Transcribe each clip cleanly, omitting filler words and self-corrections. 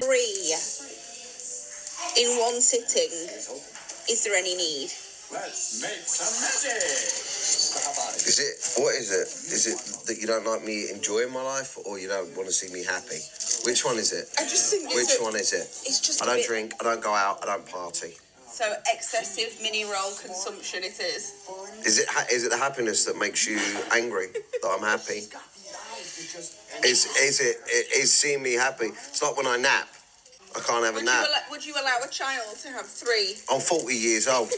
3 in one sitting, is there any need? Let's make some magic. Is it, what is it? Is it that you don't like me enjoying my life, or you don't want to see me happy? Which one is it? I just think Which one is it? It's just I don't drink, I don't go out, I don't party. So excessive mini roll consumption it is. Is it the happiness that makes you angry that I'm happy? Is seeing me happy? It's like when I nap. I can't have a nap. Would you allow a child to have 3? I'm 40 years old.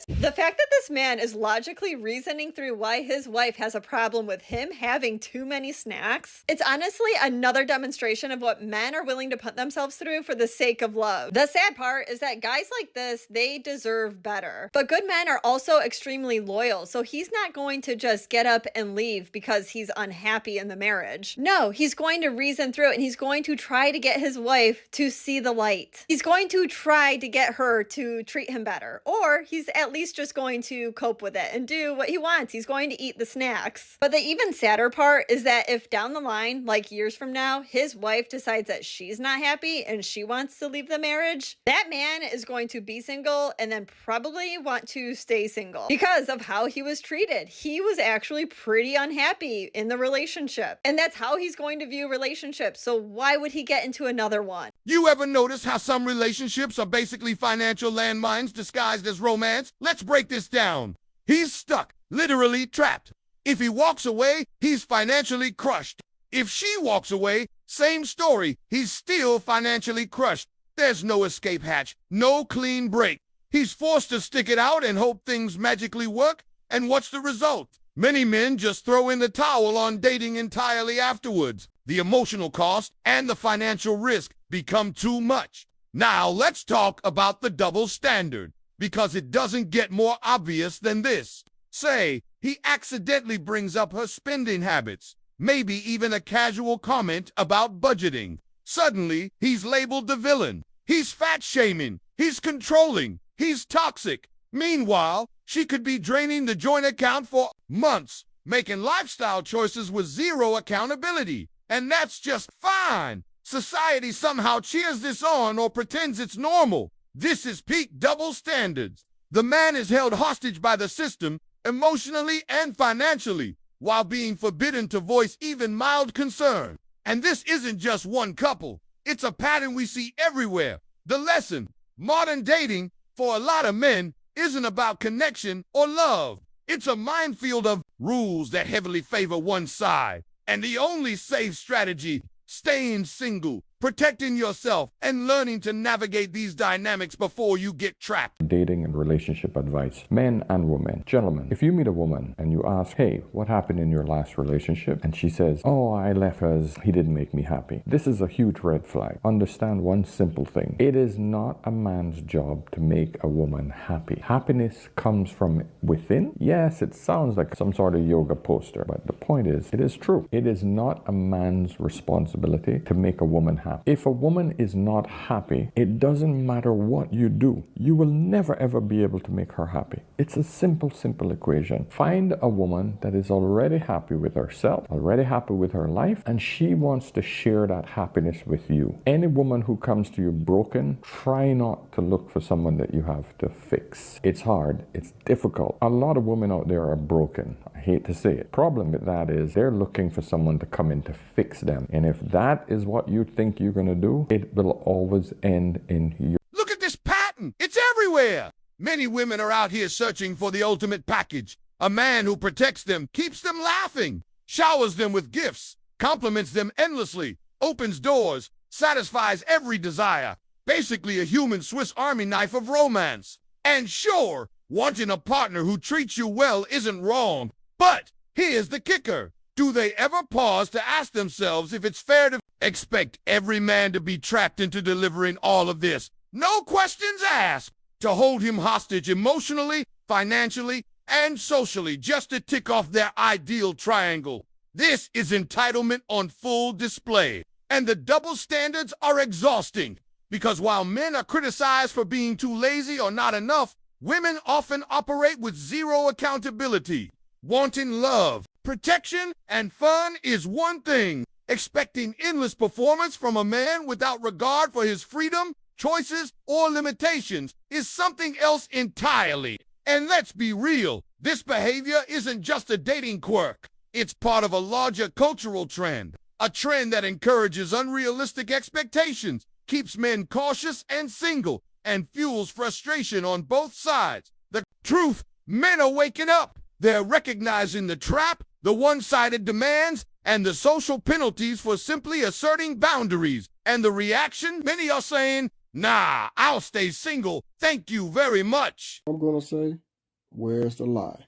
The fact that this man is logically reasoning through why his wife has a problem with him having too many snacks, it's honestly another demonstration of what men are willing to put themselves through for the sake of love. The sad part is that guys like this, they deserve better. But good men are also extremely loyal, so he's not going to just get up and leave because he's unhappy in the marriage. No, he's going to reason through it, and he's going to try to get his wife to see the light. He's going to try to get her to treat him better, or he's at least just going to cope with it and do what he wants. He's going to eat the snacks. But the even sadder part is that if down the line, like years from now, his wife decides that she's not happy and she wants to leave the marriage, that man is going to be single and then probably want to stay single because of how he was treated. He was actually pretty unhappy in the relationship, and that's how he's going to view relationships. So why would he get into another one? You ever notice how some relationships are basically financial landmines disguised as romance? Let's break this down. He's stuck, literally trapped. If he walks away, he's financially crushed. If she walks away, same story, he's still financially crushed. There's no escape hatch, no clean break. He's forced to stick it out and hope things magically work. And what's the result? Many men just throw in the towel on dating entirely afterwards. The emotional cost and the financial risk become too much. Now let's talk about the double standard, because it doesn't get more obvious than this. Say, he accidentally brings up her spending habits, maybe even a casual comment about budgeting. Suddenly, he's labeled the villain. He's fat-shaming. He's controlling. He's toxic. Meanwhile, she could be draining the joint account for months, making lifestyle choices with zero accountability. And that's just fine. Society somehow cheers this on or pretends it's normal. This is peak double standards. The man is held hostage by the system, emotionally and financially, while being forbidden to voice even mild concern. And this isn't just one couple. It's a pattern we see everywhere. The lesson: modern dating, for a lot of men, isn't about connection or love. It's a minefield of rules that heavily favor one side. And the only safe strategy: staying single, protecting yourself, and learning to navigate these dynamics before you get trapped. Dating and relationship advice, men and women. Gentlemen, if you meet a woman and you ask, hey, what happened in your last relationship? And she says, oh, I left because he didn't make me happy. This is a huge red flag. Understand one simple thing. It is not a man's job to make a woman happy. Happiness comes from within. Yes, it sounds like some sort of yoga poster, but the point is, it is true. It is not a man's responsibility to make a woman happy. If a woman is not happy, it doesn't matter what you do. You will never ever be able to make her happy. It's a simple equation. Find a woman that is already happy with herself, already happy with her life, and she wants to share that happiness with you. Any woman who comes to you broken, try not to look for someone that you have to fix. It's hard. It's difficult. A lot of women out there are broken. I hate to say it. Problem with that is they're looking for someone to come in to fix them. And if that is what you think you're going to do, it will always end in you. Look at this pattern. It's everywhere. Many women are out here searching for the ultimate package. A man who protects them, keeps them laughing, showers them with gifts, compliments them endlessly, opens doors, satisfies every desire. Basically a human Swiss Army knife of romance. And sure, wanting a partner who treats you well isn't wrong. But here's the kicker. Do they ever pause to ask themselves if it's fair to expect every man to be trapped into delivering all of this? No questions asked. To hold him hostage emotionally, financially, and socially just to tick off their ideal triangle. This is entitlement on full display. And the double standards are exhausting. Because while men are criticized for being too lazy or not enough, women often operate with zero accountability. Wanting love, protection, and fun is one thing, Expecting endless performance from a man without regard for his freedom, choices, or limitations is something else entirely. And let's be real, this behavior isn't just a dating quirk. It's part of a larger cultural trend, a trend that encourages unrealistic expectations, keeps men cautious and single, and fuels frustration on both sides. The truth, men are waking up. They're recognizing the trap, the one-sided demands, and the social penalties for simply asserting boundaries. And the reaction, many are saying, nah, I'll stay single, thank you very much. I'm going to say, where's the lie?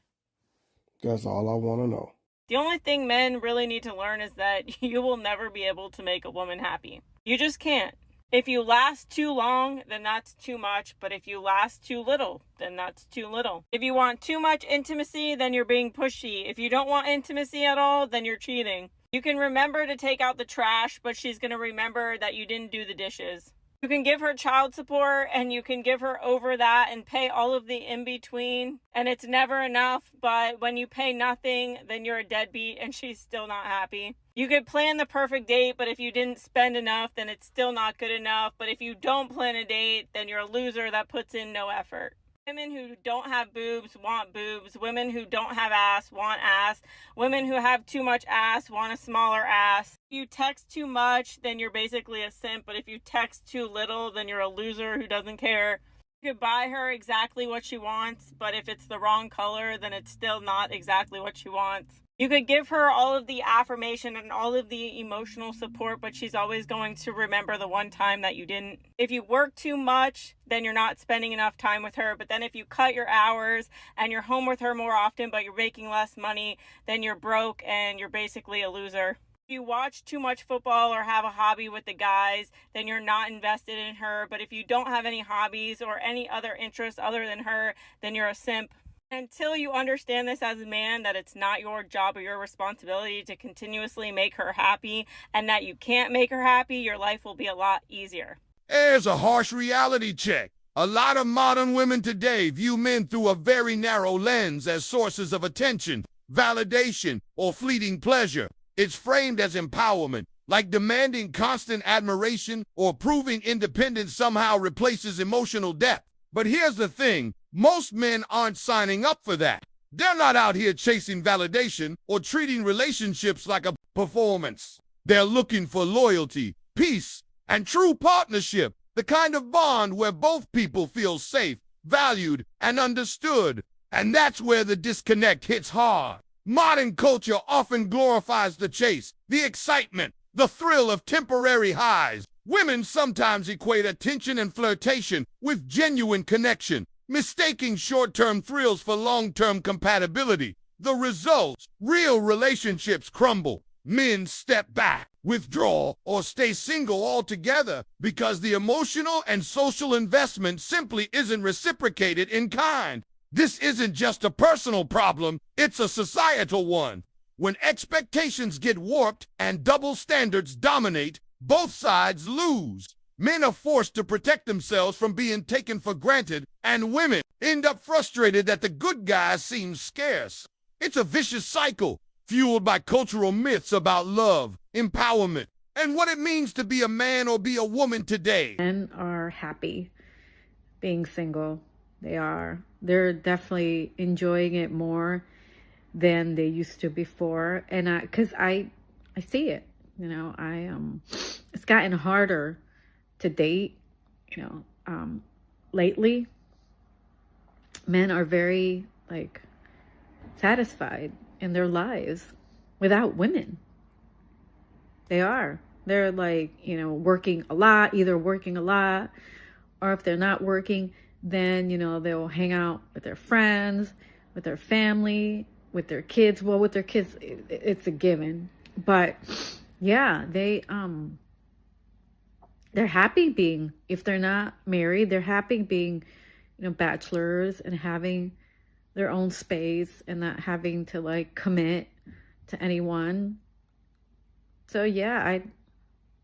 That's all I want to know. The only thing men really need to learn is that you will never be able to make a woman happy. You just can't. If you last too long, then that's too much. But if you last too little, then that's too little. If you want too much intimacy, then you're being pushy. If you don't want intimacy at all, then you're cheating. You can remember to take out the trash, but she's going to remember that you didn't do the dishes. You can give her child support and you can give her over that and pay all of the in-between. And it's never enough, but when you pay nothing, then you're a deadbeat and she's still not happy. You could plan the perfect date, but if you didn't spend enough, then it's still not good enough. But if you don't plan a date, then you're a loser that puts in no effort. Women who don't have boobs want boobs. Women who don't have ass want ass. Women who have too much ass want a smaller ass. If you text too much, then you're basically a simp. But if you text too little, then you're a loser who doesn't care. You could buy her exactly what she wants, but if it's the wrong color, then it's still not exactly what she wants. You could give her all of the affirmation and all of the emotional support, but she's always going to remember the one time that you didn't. If you work too much, then you're not spending enough time with her. But then if you cut your hours and you're home with her more often, but you're making less money, then you're broke and you're basically a loser. If you watch too much football or have a hobby with the guys, then you're not invested in her. But if you don't have any hobbies or any other interests other than her, then you're a simp. Until you understand this as a man, that it's not your job or your responsibility to continuously make her happy, and that you can't make her happy, your life will be a lot easier. There's a harsh reality check. A lot of modern women today view men through a very narrow lens as sources of attention, validation, or fleeting pleasure. It's framed as empowerment, like demanding constant admiration or proving independence somehow replaces emotional depth. But here's the thing. Most men aren't signing up for that. They're not out here chasing validation or treating relationships like a performance. They're looking for loyalty, peace, and true partnership, the kind of bond where both people feel safe, valued, and understood. And that's where the disconnect hits hard. Modern culture often glorifies the chase, the excitement, the thrill of temporary highs. Women sometimes equate attention and flirtation with genuine connection, mistaking short-term thrills for long-term compatibility. The results, real relationships crumble. Men step back, withdraw, or stay single altogether because the emotional and social investment simply isn't reciprocated in kind. This isn't just a personal problem, it's a societal one. When expectations get warped and double standards dominate, both sides lose. Men are forced to protect themselves from being taken for granted, and women end up frustrated that the good guys seem scarce. It's a vicious cycle, fueled by cultural myths about love, empowerment, and what it means to be a man or be a woman today. Men are happy being single. They are. They're definitely enjoying it more than they used to before. And because I see it, you know, it's gotten harder to date, you know, lately. Men are very satisfied in their lives without women. They are. They're working a lot, either working a lot, or if they're not working, then, they'll hang out with their friends, with their family, with their kids. Well, with their kids, it's a given. But yeah, they're happy being, if they're not married, they're happy being, bachelors and having their own space and not having to commit to anyone. So yeah,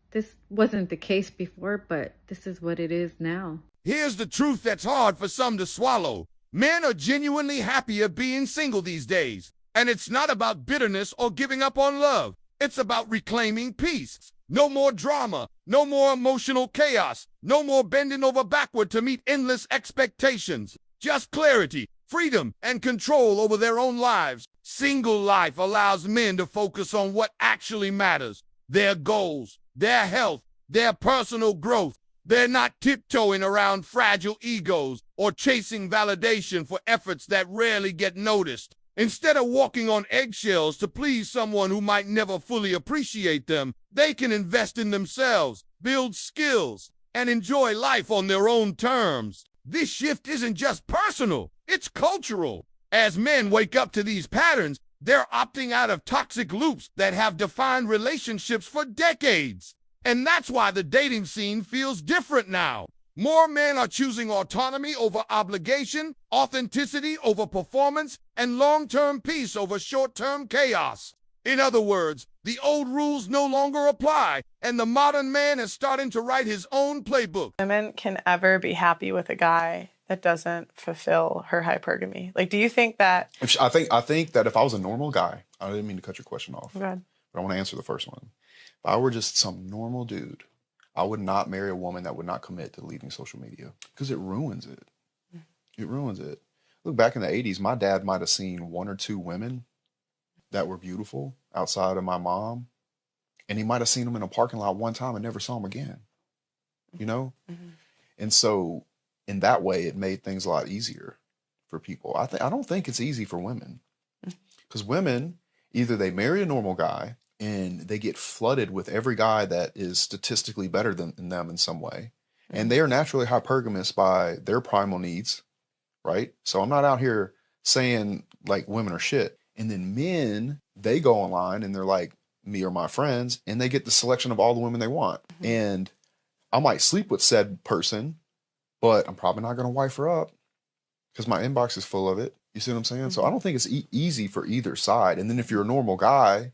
this wasn't the case before, but this is what it is now. Here's the truth that's hard for some to swallow. Men are genuinely happier being single these days. And it's not about bitterness or giving up on love. It's about reclaiming peace. No more drama, no more emotional chaos, no more bending over backward to meet endless expectations. Just clarity, freedom, and control over their own lives. Single life allows men to focus on what actually matters, their goals, their health, their personal growth. They're not tiptoeing around fragile egos or chasing validation for efforts that rarely get noticed. Instead of walking on eggshells to please someone who might never fully appreciate them, they can invest in themselves, build skills, and enjoy life on their own terms. This shift isn't just personal, it's cultural. As men wake up to these patterns, they're opting out of toxic loops that have defined relationships for decades. And that's why the dating scene feels different now. More men are choosing autonomy over obligation, authenticity over performance, and long-term peace over short-term chaos. In other words, the old rules no longer apply, and the modern man is starting to write his own playbook. Women can ever be happy with a guy that doesn't fulfill her hypergamy. Like, do you think that... I think that if I was a normal guy, I didn't mean to cut your question off, Go ahead. but I want to answer the first one. If I were just some normal dude, I would not marry a woman that would not commit to leaving social media because it ruins it. It ruins it. Look, back in the 80s, my dad might have seen one or two women that were beautiful outside of my mom, and he might have seen them in a parking lot one time and never saw them again, you know? Mm-hmm. And so in that way, it made things a lot easier for people. I don't think it's easy for women because women, either they marry a normal guy and they get flooded with every guy that is statistically better than them in some way. And they are naturally hypergamous by their primal needs, right? So I'm not out here saying like women are shit. And then men, they go online and they're like me or my friends, and they get the selection of all the women they want. Mm-hmm. And I might sleep with said person, but I'm probably not going to wife her up because my inbox is full of it. You see what I'm saying? Mm-hmm. So I don't think it's easy for either side. And then if you're a normal guy,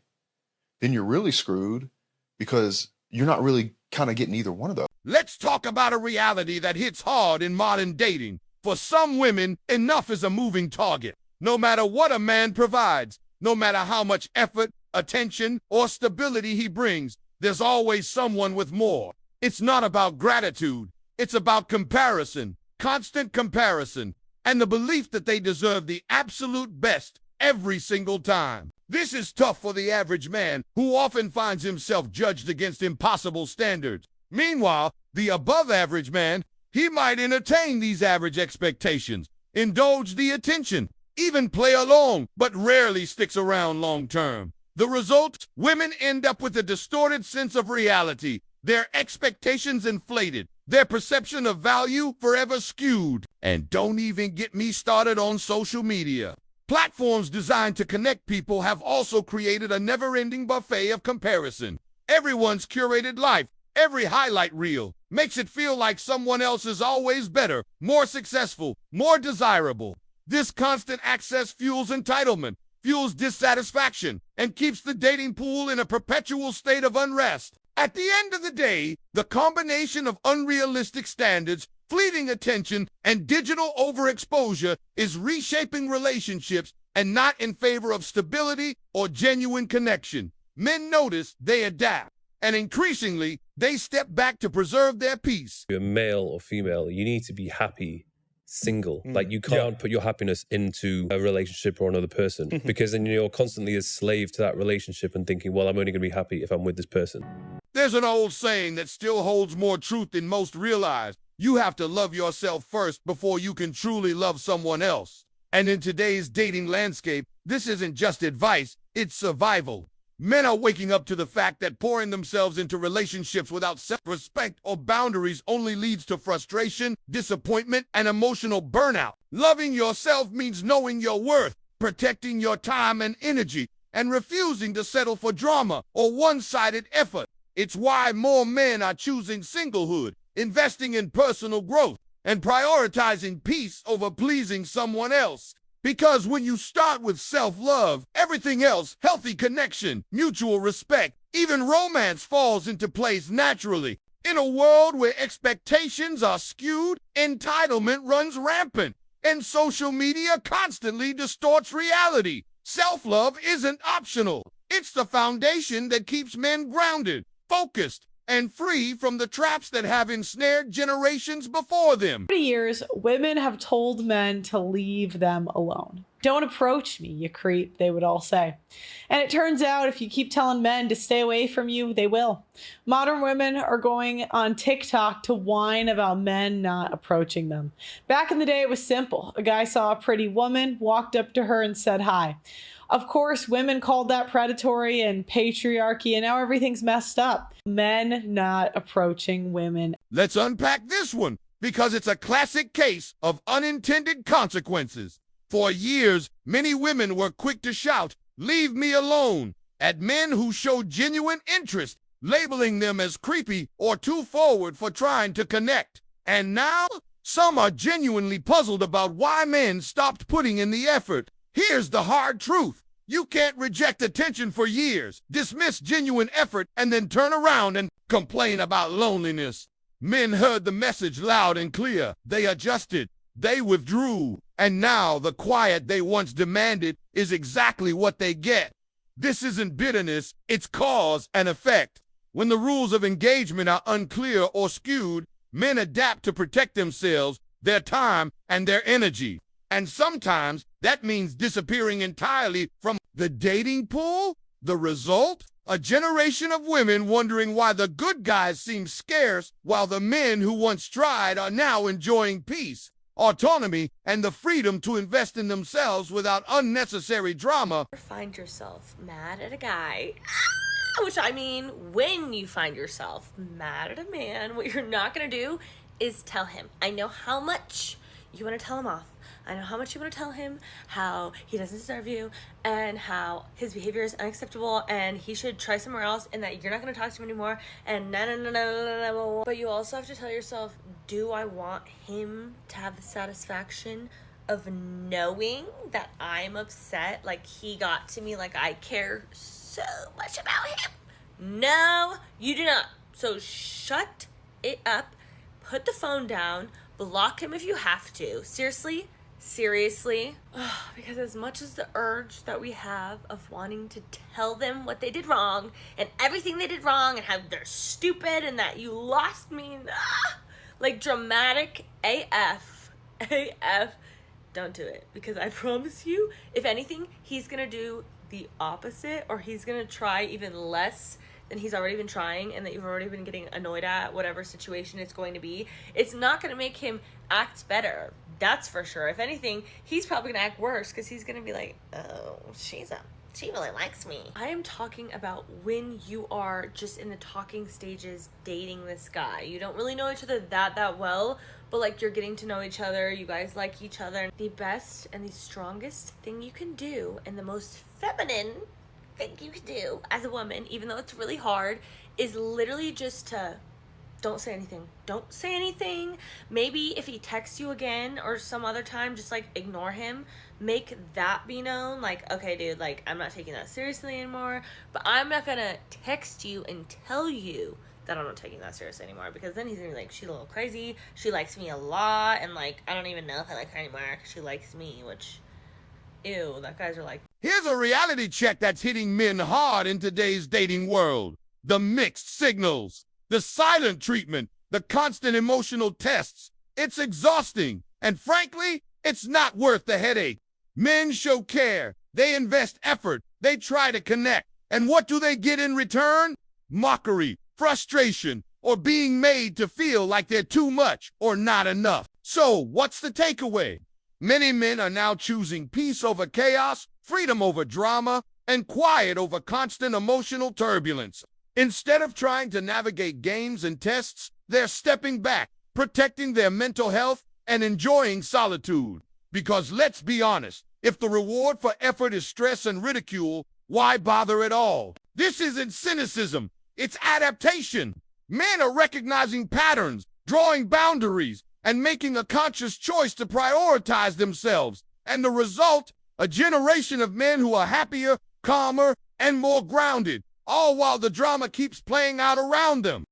then you're really screwed because you're not really kind of getting either one of those. Let's talk about a reality that hits hard in modern dating. For some women, enough is a moving target. No matter what a man provides, no matter how much effort, attention, or stability he brings, there's always someone with more. It's not about gratitude. It's about comparison, constant comparison, and the belief that they deserve the absolute best every single time. This is tough for the average man, who often finds himself judged against impossible standards. Meanwhile, the above-average man, he might entertain these average expectations, indulge the attention, even play along, but rarely sticks around long-term. The result? Women end up with a distorted sense of reality, their expectations inflated, their perception of value forever skewed. And don't even get me started on social media. Platforms designed to connect people have also created a never-ending buffet of comparison. Everyone's curated life, every highlight reel, makes it feel like someone else is always better, more successful, more desirable. This constant access fuels entitlement, fuels dissatisfaction, and keeps the dating pool in a perpetual state of unrest. At the end of the day, the combination of unrealistic standards, fleeting attention, and digital overexposure is reshaping relationships and not in favor of stability or genuine connection. Men notice, they adapt, and increasingly, they step back to preserve their peace. You're male or female, you need to be happy single. Like, you can't put your happiness into a relationship or another person because then you're constantly a slave to that relationship and thinking, well, I'm only going to be happy if I'm with this person. There's an old saying that still holds more truth than most realize. You have to love yourself first before you can truly love someone else. And in today's dating landscape, this isn't just advice, it's survival. Men are waking up to the fact that pouring themselves into relationships without self-respect or boundaries only leads to frustration, disappointment, and emotional burnout. Loving yourself means knowing your worth, protecting your time and energy, and refusing to settle for drama or one-sided effort. It's why more men are choosing singlehood, investing in personal growth, and prioritizing peace over pleasing someone else. Because when you start with self-love, everything else, healthy connection, mutual respect, even romance falls into place naturally. In a world where expectations are skewed, entitlement runs rampant, and social media constantly distorts reality. Self-love isn't optional. It's the foundation that keeps men grounded, focused, and free from the traps that have ensnared generations before them. For years, women have told men to leave them alone. Don't approach me, you creep, they would all say. And it turns out if you keep telling men to stay away from you, they will. Modern women are going on TikTok to whine about men not approaching them. Back in the day, it was simple. A guy saw a pretty woman, walked up to her and said hi. Of course, women called that predatory and patriarchy, and now everything's messed up. Men not approaching women. Let's unpack this one, because it's a classic case of unintended consequences. For years, many women were quick to shout, "Leave me alone," at men who showed genuine interest, labeling them as creepy or too forward for trying to connect. And now, some are genuinely puzzled about why men stopped putting in the effort. Here's the hard truth. You can't reject attention for years, dismiss genuine effort, and then turn around and complain about loneliness. Men heard the message loud and clear. They adjusted. They withdrew. And now the quiet they once demanded is exactly what they get. This isn't bitterness, it's cause and effect. When the rules of engagement are unclear or skewed, men adapt to protect themselves, their time, and their energy. And sometimes that means disappearing entirely from the dating pool. The result? A generation of women wondering why the good guys seem scarce while the men who once tried are now enjoying peace, autonomy, and the freedom to invest in themselves without unnecessary drama. Find yourself mad at a guy, which I mean, when you find yourself mad at a man, what you're not going to do is tell him. I know how much you want to tell him off. I know how much you want to tell him how he doesn't deserve you and how his behavior is unacceptable and he should try somewhere else and that you're not going to talk to him anymore and no. But you also have to tell yourself, do I want him to have the satisfaction of knowing that I'm upset, like he got to me, like I care so much about him? No, you do not. So shut it up, put the phone down, block him if you have to. Seriously, because as much as the urge that we have of wanting to tell them what they did wrong and everything they did wrong and how they're stupid and that you lost me, like dramatic AF, don't do it. Because I promise you, if anything, he's gonna do the opposite, or he's gonna try even less than he's already been trying and that you've already been getting annoyed at, whatever situation it's going to be. It's not gonna make him act better. That's for sure. If anything, he's probably gonna act worse because he's gonna be like, oh, she really likes me. I am talking about when you are just in the talking stages dating this guy. You don't really know each other that well, but like you're getting to know each other, you guys like each other. The best and the strongest thing you can do and the most feminine thing you can do as a woman, even though it's really hard, is literally just to don't say anything. Don't say anything. Maybe if he texts you again or some other time, just like ignore him. Make that be known. Like, okay, dude, like I'm not taking that seriously anymore, but I'm not gonna text you and tell you that I'm not taking that seriously anymore, because then he's gonna be like, she's a little crazy. She likes me a lot, and like I don't even know if I like her anymore because she likes me, which, ew, that guys are like. Here's a reality check that's hitting men hard in today's dating world. The mixed signals. The silent treatment, the constant emotional tests. It's exhausting, and frankly, it's not worth the headache. Men show care, they invest effort, they try to connect, and what do they get in return? Mockery, frustration, or being made to feel like they're too much or not enough. So, what's the takeaway? Many men are now choosing peace over chaos, freedom over drama, and quiet over constant emotional turbulence. Instead of trying to navigate games and tests, they're stepping back, protecting their mental health, and enjoying solitude. Because let's be honest, if the reward for effort is stress and ridicule, why bother at all? This isn't cynicism, it's adaptation. Men are recognizing patterns, drawing boundaries, and making a conscious choice to prioritize themselves. And the result? A generation of men who are happier, calmer, and more grounded, all while the drama keeps playing out around them.